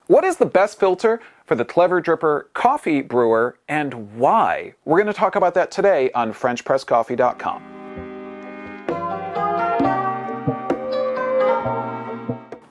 What is the best filter for the Clever Dripper coffee brewer and why? We're going to talk about that today on FrenchPressCoffee.com.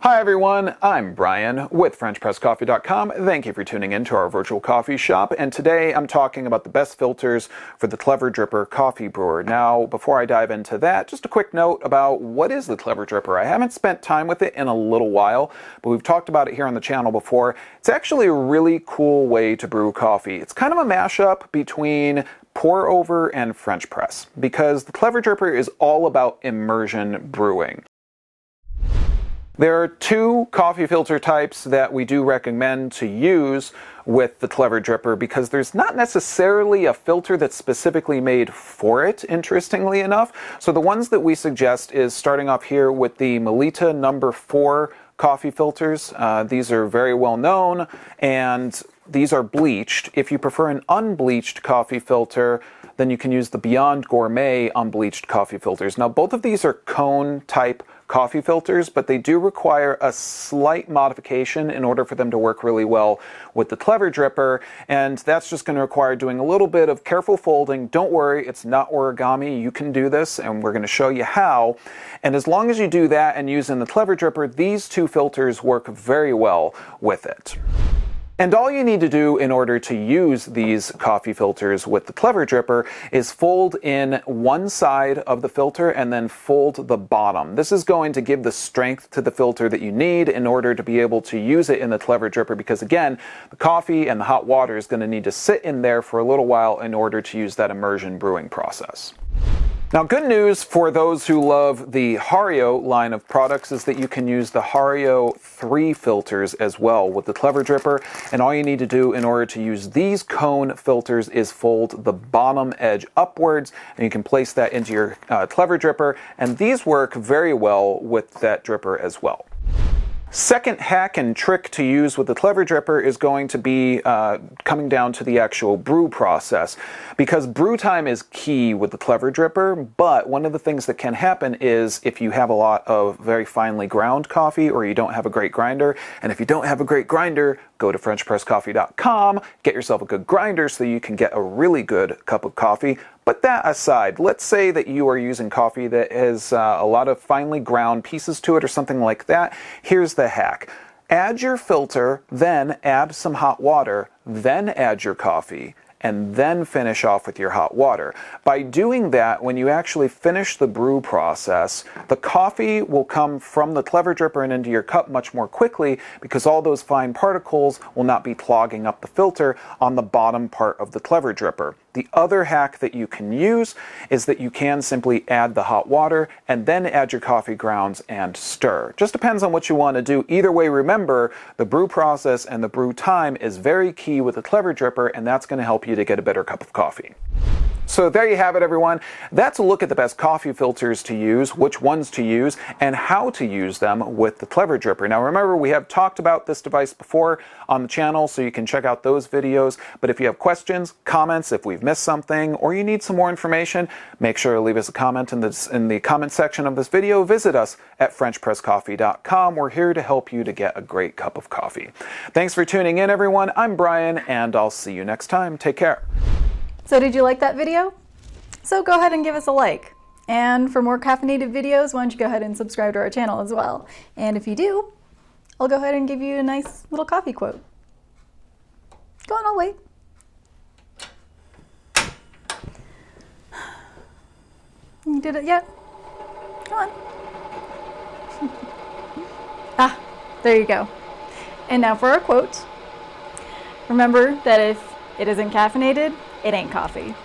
Hi everyone, I'm Brian with FrenchPressCoffee.com. Thank you for tuning in to our virtual coffee shop, and today I'm talking about the best filters for the Clever Dripper coffee brewer. Now, before I dive into that, just a quick note about what is the Clever Dripper. I haven't spent time with it in a little while, but we've talked about it here on the channel before. It's actually a really cool way to brew coffee. It's kind of a mashup between pour over and French press, because the Clever Dripper is all about immersion brewing. There are two coffee filter types that we do recommend to use with the Clever Dripper because there's not necessarily a filter that's specifically made for it, interestingly enough. So the ones that we suggest is starting off here with the Melita number 4 coffee filters. These are very well known and these are bleached. If you prefer an unbleached coffee filter, then you can use the Beyond Gourmet unbleached coffee filters. Now both of these are cone type coffee filters, but they do require a slight modification in order for them to work really well with the Clever Dripper, and that's just going to require doing a little bit of careful folding. Don't worry, it's not origami. You can do this, and we're going to show you how. And as long as you do that and using the Clever Dripper, these two filters work very well with it. And all you need to do in order to use these coffee filters with the Clever Dripper is fold in one side of the filter and then fold the bottom. This is going to give the strength to the filter that you need in order to be able to use it in the Clever Dripper, because again, the coffee and the hot water is going to need to sit in there for a little while in order to use that immersion brewing process. Now, good news for those who love the Hario line of products is that you can use the Hario 3 filters as well with the Clever Dripper, and all you need to do in order to use these cone filters is fold the bottom edge upwards, and you can place that into your Clever Dripper, and these work very well with that dripper as well. Second hack and trick to use with the Clever Dripper is going to be coming down to the actual brew process, because brew time is key with the Clever Dripper, but one of the things that can happen is if you have a lot of very finely ground coffee or you don't have a great grinder, and if you don't have a great grinder, go to FrenchPressCoffee.com, get yourself a good grinder so you can get a really good cup of coffee. But that aside, let's say that you are using coffee that has a lot of finely ground pieces to it or something like that. Here's the hack. Add your filter, then add some hot water, then add your coffee, and then finish off with your hot water. By doing that, when you actually finish the brew process, the coffee will come from the Clever Dripper and into your cup much more quickly, because all those fine particles will not be clogging up the filter on the bottom part of the Clever Dripper. The other hack that you can use is that you can simply add the hot water and then add your coffee grounds and stir. Just depends on what you want to do. Either way, remember, the brew process and the brew time is very key with the Clever Dripper, and that's going to help you to get a better cup of coffee. So there you have it, everyone. That's a look at the best coffee filters to use, which ones to use, and how to use them with the Clever Dripper. Now remember, we have talked about this device before on the channel, so you can check out those videos. But if you have questions, comments, if we've missed something, or you need some more information, make sure to leave us a comment in the comment section of this video. Visit us at FrenchPressCoffee.com. We're here to help you to get a great cup of coffee. Thanks for tuning in, everyone. I'm Brian, and I'll see you next time. Take care. So did you like that video? So go ahead and give us a like. And for more caffeinated videos, why don't you go ahead and subscribe to our channel as well. And if you do, I'll go ahead and give you a nice little coffee quote. Go on, I'll wait. You did it yet? Come on. Ah, there you go. And now for our quote. Remember that if it isn't caffeinated, it ain't coffee.